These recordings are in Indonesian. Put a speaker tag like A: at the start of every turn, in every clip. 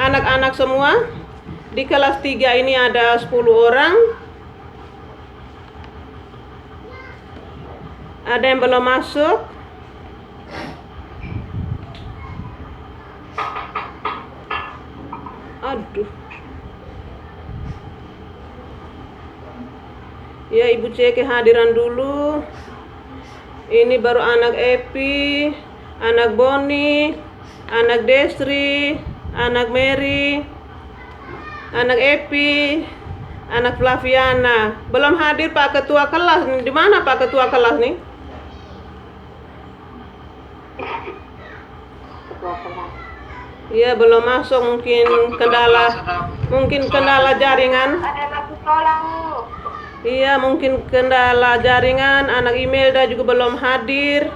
A: anak-anak semua. Di kelas 3 ini ada 10 orang. Ada yang belum masuk? Aduh. Ya, Ibu cek kehadiran dulu. Ini baru anak Epi, anak Boni, anak Desri, anak Mary, anak Epi, anak Flaviana. Belum hadir Pak Ketua Kelas. Di mana Pak Ketua Kelas nih? Iya, belum masuk, mungkin kendala jaringan.
B: Ada anak sekolah, Bu.
A: Iya, mungkin kendala jaringan. Anak Imelda juga belum hadir.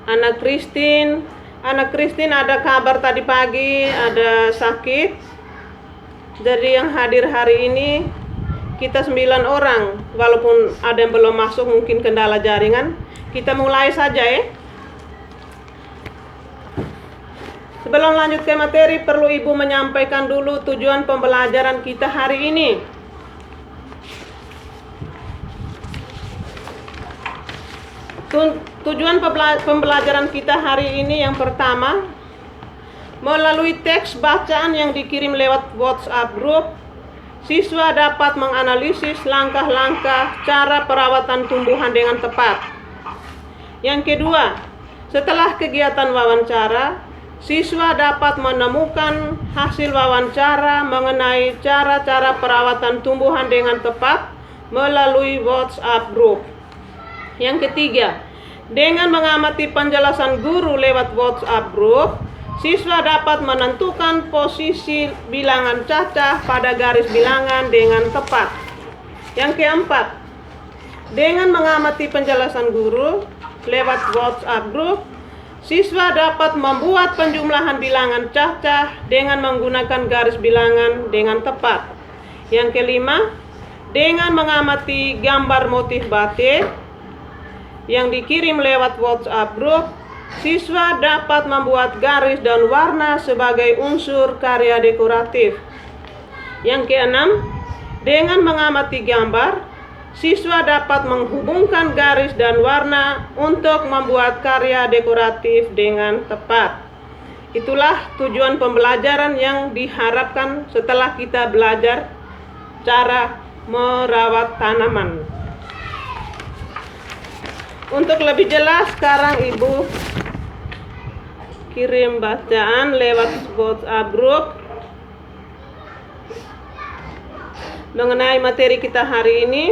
A: Anak Christine ada kabar tadi pagi ada sakit. Jadi yang hadir hari ini kita 9 orang. Walaupun ada yang belum masuk, mungkin kendala jaringan. Kita mulai saja ya. Sebelum lanjut ke materi, perlu Ibu menyampaikan dulu tujuan pembelajaran kita hari ini. Tujuan pembelajaran kita hari ini yang pertama, melalui teks bacaan yang dikirim lewat WhatsApp group, siswa dapat menganalisis langkah-langkah cara perawatan tumbuhan dengan tepat. Yang kedua, setelah kegiatan wawancara, siswa dapat menemukan hasil wawancara mengenai cara-cara perawatan tumbuhan dengan tepat melalui WhatsApp group. Yang ketiga, dengan mengamati penjelasan guru lewat WhatsApp group, siswa dapat menentukan posisi bilangan cacah pada garis bilangan dengan tepat. Yang keempat, dengan mengamati penjelasan guru lewat WhatsApp group, siswa dapat membuat penjumlahan bilangan cacah dengan menggunakan garis bilangan dengan tepat. Yang kelima, dengan mengamati gambar motif batik yang dikirim lewat WhatsApp group, siswa dapat membuat garis dan warna sebagai unsur karya dekoratif. Yang keenam, dengan mengamati gambar, siswa dapat menghubungkan garis dan warna untuk membuat karya dekoratif dengan tepat. Itulah tujuan pembelajaran yang diharapkan setelah kita belajar cara merawat tanaman. Untuk lebih jelas, sekarang Ibu kirim bacaan lewat WhatsApp group mengenai materi kita hari ini.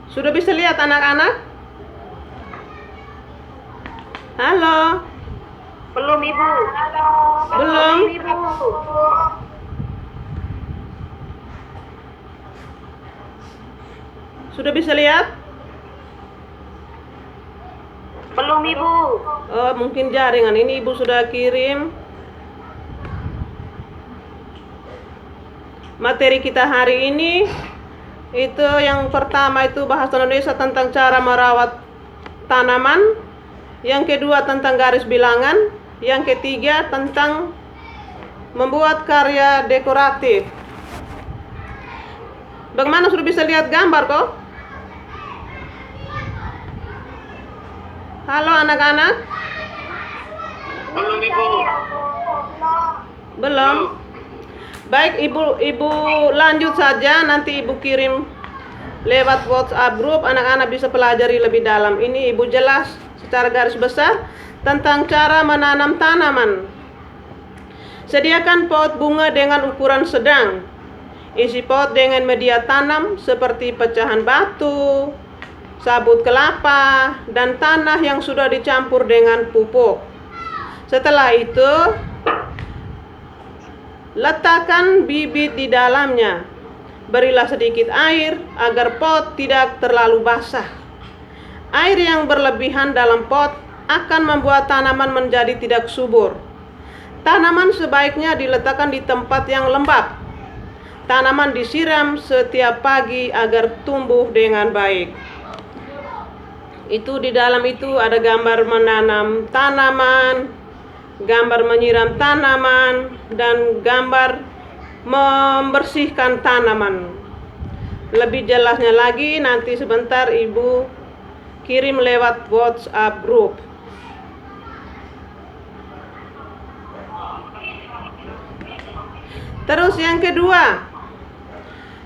A: Sudah bisa lihat anak-anak? Halo?
B: Belum, Ibu.
A: Belum?
B: Ibu.
A: Sudah bisa lihat?
B: Belum, Ibu.
A: Oh, mungkin jaringan. Ini Ibu sudah kirim. Materi kita hari ini itu yang pertama itu bahasa Indonesia tentang cara merawat tanaman. Yang kedua tentang garis bilangan. Yang ketiga tentang membuat karya dekoratif. Bagaimana, sudah bisa lihat gambar kok? Halo anak-anak?
B: Belum, Ibu.
A: Belum? Baik, Ibu lanjut saja. Nanti Ibu kirim lewat WhatsApp group. Anak-anak bisa pelajari lebih dalam. Ini Ibu jelas secara garis besar tentang cara menanam tanaman. Sediakan pot bunga dengan ukuran sedang. Isi pot dengan media tanam seperti pecahan batu, sabut kelapa, dan tanah yang sudah dicampur dengan pupuk. Setelah itu, letakkan bibit di dalamnya. Berilah sedikit air agar pot tidak terlalu basah. Air yang berlebihan dalam pot akan membuat tanaman menjadi tidak subur. Tanaman sebaiknya diletakkan di tempat yang lembab. Tanaman disiram setiap pagi agar tumbuh dengan baik. Itu di dalam itu ada gambar menanam tanaman, gambar menyiram tanaman, dan gambar membersihkan tanaman. Lebih jelasnya lagi nanti sebentar Ibu kirim lewat WhatsApp group. Terus yang kedua,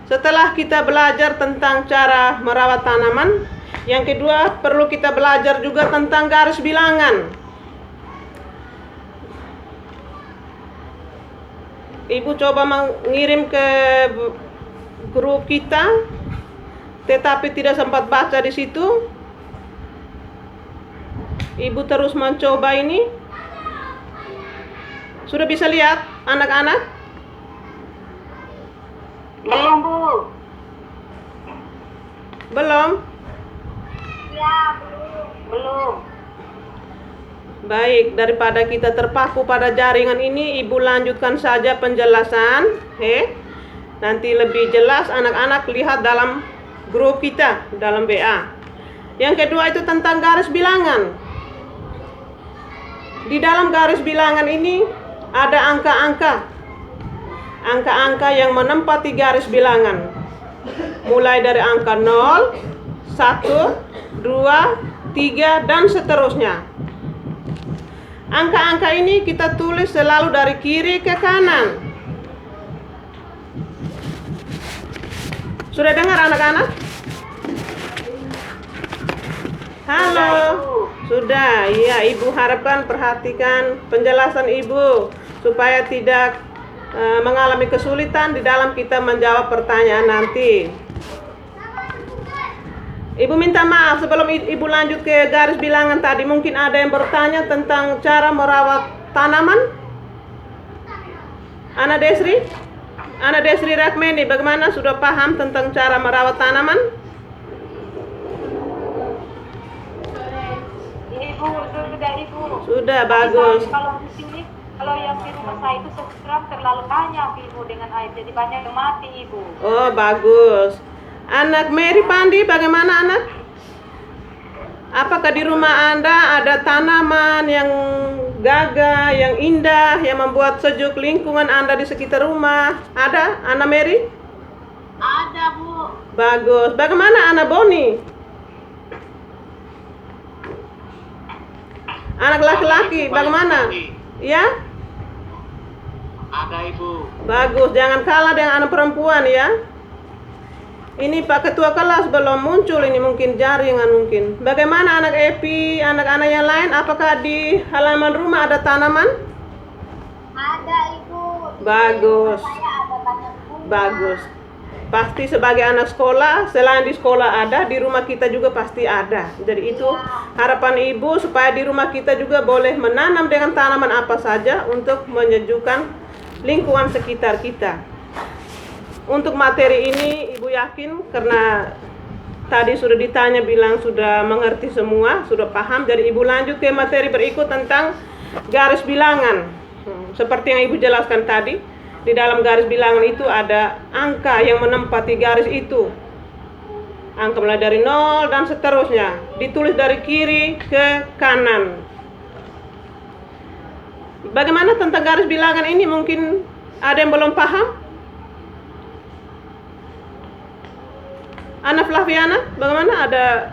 A: setelah kita belajar tentang cara merawat tanaman, yang kedua perlu kita belajar juga tentang garis bilangan. Ibu coba mengirim ke grup kita, tetapi tidak sempat baca di situ. Ibu terus mencoba ini. Sudah bisa lihat anak-anak?
B: Belum, Bu.
A: Belum?
B: Ya, belum.
A: Baik, daripada kita terpaku pada jaringan ini, Ibu lanjutkan saja penjelasan. Nanti lebih jelas anak-anak lihat dalam grup kita, dalam WA. Yang kedua itu tentang garis bilangan. Di dalam garis bilangan ini ada angka-angka. Angka-angka yang menempati garis bilangan. Mulai dari angka 0, 1, 2, 3, dan seterusnya. Angka-angka ini kita tulis selalu dari kiri ke kanan. Sudah dengar anak-anak? Halo. Sudah, iya Ibu harapkan perhatikan penjelasan Ibu supaya tidak mengalami kesulitan di dalam kita menjawab pertanyaan nanti. Ibu minta maaf sebelum Ibu lanjut ke garis bilangan tadi, mungkin ada yang bertanya tentang cara merawat tanaman. Ana Desri Rakmeni, bagaimana, sudah paham tentang cara merawat tanaman?
B: Ini, Bu, sudah Ibu.
A: Sudah, bagus.
B: Kalau di sini, kalau yang di rumah saya itu sekarang terlalu banyak, Ibu, dengan air, jadi banyak yang mati, Ibu.
A: Oh, bagus. Anak Mary Pandi, bagaimana anak? Apakah di rumah Anda ada tanaman yang gagah, yang indah, yang membuat sejuk lingkungan Anda di sekitar rumah? Ada, Ana Mary?
B: Ada, Bu.
A: Bagus. Bagaimana Ana Boni? Anak laki-laki, bagaimana? Ya?
C: Ada, Ibu.
A: Bagus, jangan kalah dengan anak perempuan ya. Ini Pak Ketua kelas belum muncul, ini mungkin jaringan mungkin. Bagaimana anak Epi, anak-anak yang lain, apakah di halaman rumah ada tanaman?
B: Ada, Ibu.
A: Bagus.
B: Saya ada banyak bunga.
A: Bagus. Pasti sebagai anak sekolah, selain di sekolah ada, di rumah kita juga pasti ada. Jadi itu harapan Ibu supaya di rumah kita juga boleh menanam dengan tanaman apa saja untuk menyejukkan lingkungan sekitar kita. Untuk materi ini Ibu yakin karena tadi sudah ditanya bilang sudah mengerti semua, sudah paham. Jadi Ibu lanjut ke materi berikut tentang garis bilangan. Seperti yang Ibu jelaskan tadi, di dalam garis bilangan itu ada angka yang menempati garis itu. Angka mulai dari 0 dan seterusnya. Ditulis dari kiri ke kanan. Bagaimana tentang garis bilangan ini? Mungkin ada yang belum paham? Ana Flaviana, bagaimana, ada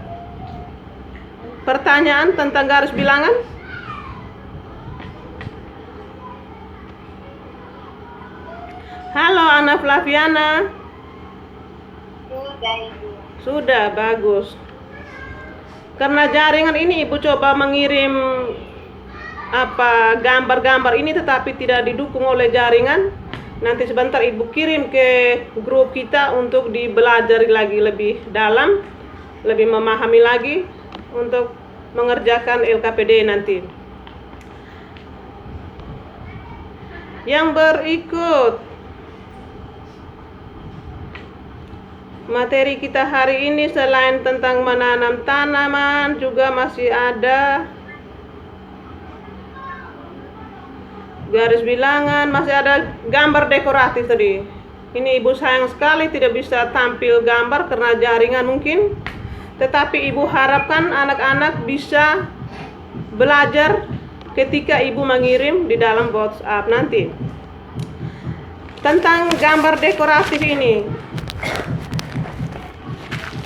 A: pertanyaan tentang garis bilangan? Halo Ana Flaviana.
B: Sudah, Ibu.
A: Sudah, bagus. Karena jaringan ini Ibu coba mengirim gambar-gambar ini tetapi tidak didukung oleh jaringan. Nanti sebentar Ibu kirim ke grup kita untuk dibelajar lagi lebih dalam, lebih memahami lagi untuk mengerjakan LKPD nanti. Yang berikut, materi kita hari ini selain tentang menanam tanaman juga masih ada garis bilangan, masih ada gambar dekoratif tadi. Ini ibu sayang sekali tidak bisa tampil gambar karena jaringan mungkin, tetapi ibu harapkan anak-anak bisa belajar ketika ibu mengirim di dalam WhatsApp nanti. Tentang gambar dekoratif ini,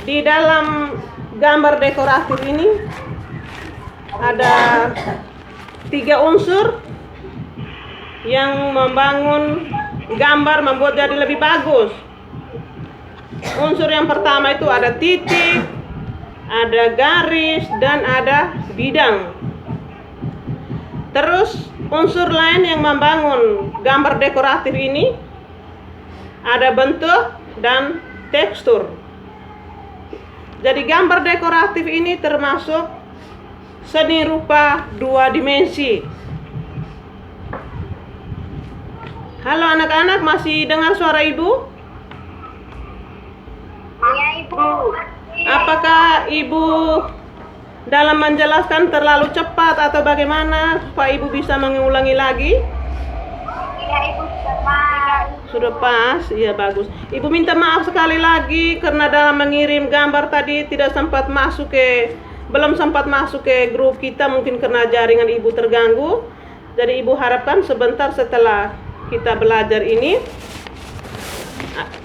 A: di dalam gambar dekoratif ini ada 3 unsur yang membangun gambar, membuat jadi lebih bagus. Unsur yang pertama itu ada titik, ada garis, dan ada bidang. Terus unsur lain yang membangun gambar dekoratif ini ada bentuk dan tekstur. Jadi gambar dekoratif ini termasuk seni rupa 2 dimensi. Halo anak-anak, masih dengar suara ibu?
B: Iya, Ibu.
A: Apakah ibu dalam menjelaskan terlalu cepat atau bagaimana supaya ibu bisa mengulangi lagi?
B: Iya, Ibu, cepat.
A: Sudah pas, iya bagus. Ibu minta maaf sekali lagi karena dalam mengirim gambar tadi belum sempat masuk ke grup kita, mungkin karena jaringan ibu terganggu. Jadi ibu harapkan sebentar setelah kita belajar ini,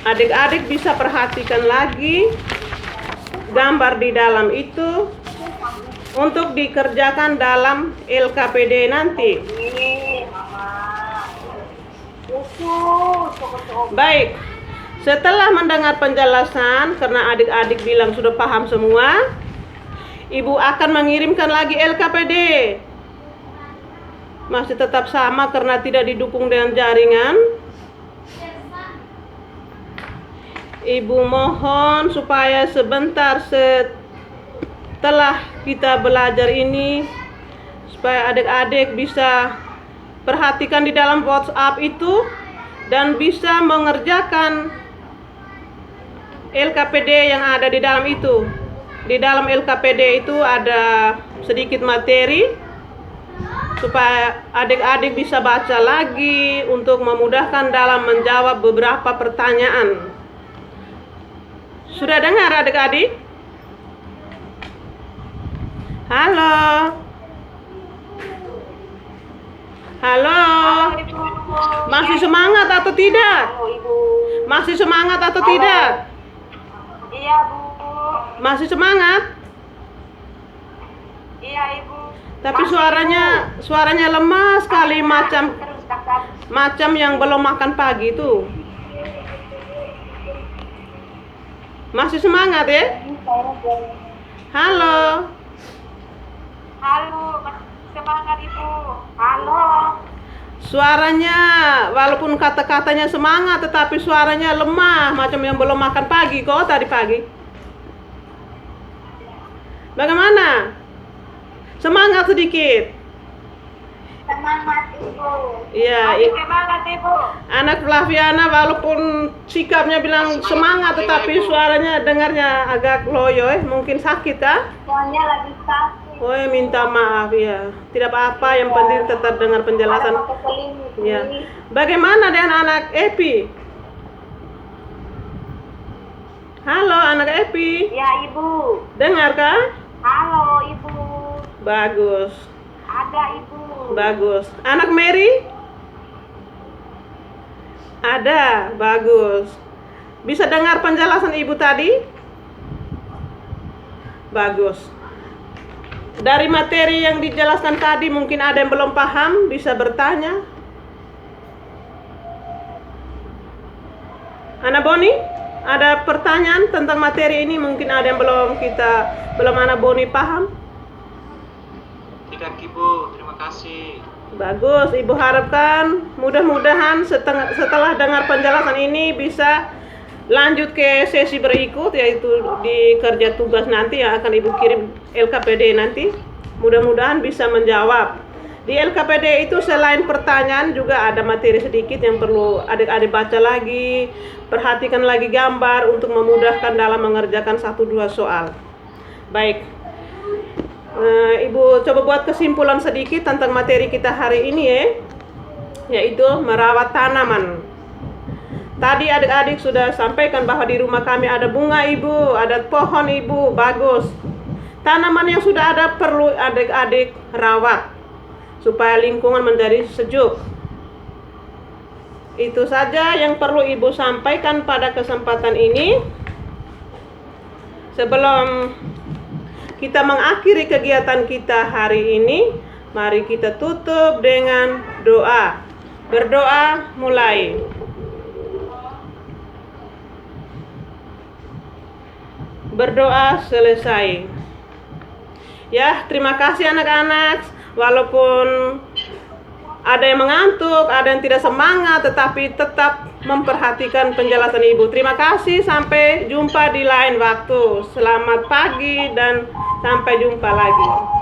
A: adik-adik bisa perhatikan lagi gambar di dalam itu untuk dikerjakan dalam LKPD nanti. Baik, setelah mendengar penjelasan, karena adik-adik bilang sudah paham semua, ibu akan mengirimkan lagi LKPD. Masih tetap sama karena tidak didukung dengan jaringan. Ibu mohon supaya sebentar setelah kita belajar ini, supaya adik-adik bisa perhatikan di dalam WhatsApp itu dan bisa mengerjakan LKPD yang ada di dalam itu. Di dalam LKPD itu ada sedikit materi supaya adik-adik bisa baca lagi untuk memudahkan dalam menjawab beberapa pertanyaan. Sudah dengar adik-adik? Halo? Halo? Masih semangat atau tidak?
B: Halo, Ibu.
A: Masih semangat atau tidak?
B: Iya, Bu.
A: Masih semangat?
B: Iya, Ibu.
A: Tapi
B: Masih,
A: suaranya lemah sekali, macam
B: terus kakak.
A: yang belum makan pagi itu. Masih semangat ya? Halo?
B: Halo, semangat Ibu. Halo.
A: Suaranya walaupun kata-katanya semangat tetapi suaranya lemah, macam yang belum makan pagi kok tadi pagi. Bagaimana? Semangat sedikit.
B: Semangat Ibu.
A: Iya,
B: Masih semangat Ibu.
A: anak Flaviana walaupun sikapnya bilang semangat tetapi suaranya dengarnya agak loyo, mungkin sakit kah?
B: Soalnya lagi sakit.
A: Oh, minta maaf ya. Tidak apa-apa, yang penting tetap dengar penjelasan.
B: Ada pakai selimut.
A: Ya. Bagaimana dengan anak Epi? Halo anak Epi.
B: Ya, Ibu.
A: Dengar kah?
B: Halo, Ibu.
A: Bagus.
B: Ada, Ibu.
A: Bagus. Anak Mary? Ada. Bagus. Bisa dengar penjelasan ibu tadi? Bagus. Dari materi yang dijelaskan tadi mungkin ada yang belum paham, bisa bertanya. Ana Boni, ada pertanyaan tentang materi ini? Mungkin ada yang belum Ana Boni paham.
C: Tidak, Ibu. Terima kasih.
A: Bagus, Ibu harapkan mudah-mudahan setelah dengar penjelasan ini bisa lanjut ke sesi berikut, yaitu di kerja tugas nanti yang akan Ibu kirim LKPD nanti. Mudah-mudahan bisa menjawab. Di LKPD itu selain pertanyaan juga ada materi sedikit yang perlu adik-adik baca lagi, perhatikan lagi gambar untuk memudahkan dalam mengerjakan 1-2 soal. Baik. Ibu coba buat kesimpulan sedikit tentang materi kita hari ini ya. yaitu merawat tanaman. Tadi adik-adik sudah sampaikan bahwa di rumah kami ada bunga ibu, ada pohon ibu, bagus. Tanaman yang sudah ada perlu adik-adik rawat supaya lingkungan menjadi sejuk. Itu saja yang perlu ibu sampaikan pada kesempatan ini. Sebelum kita mengakhiri kegiatan kita hari ini, mari kita tutup dengan doa. Berdoa mulai. Berdoa selesai. Ya, terima kasih anak-anak. Walaupun ada yang mengantuk, ada yang tidak semangat, tetapi tetap memperhatikan penjelasan ibu. Terima kasih, sampai jumpa di lain waktu. Selamat pagi dan sampai jumpa lagi.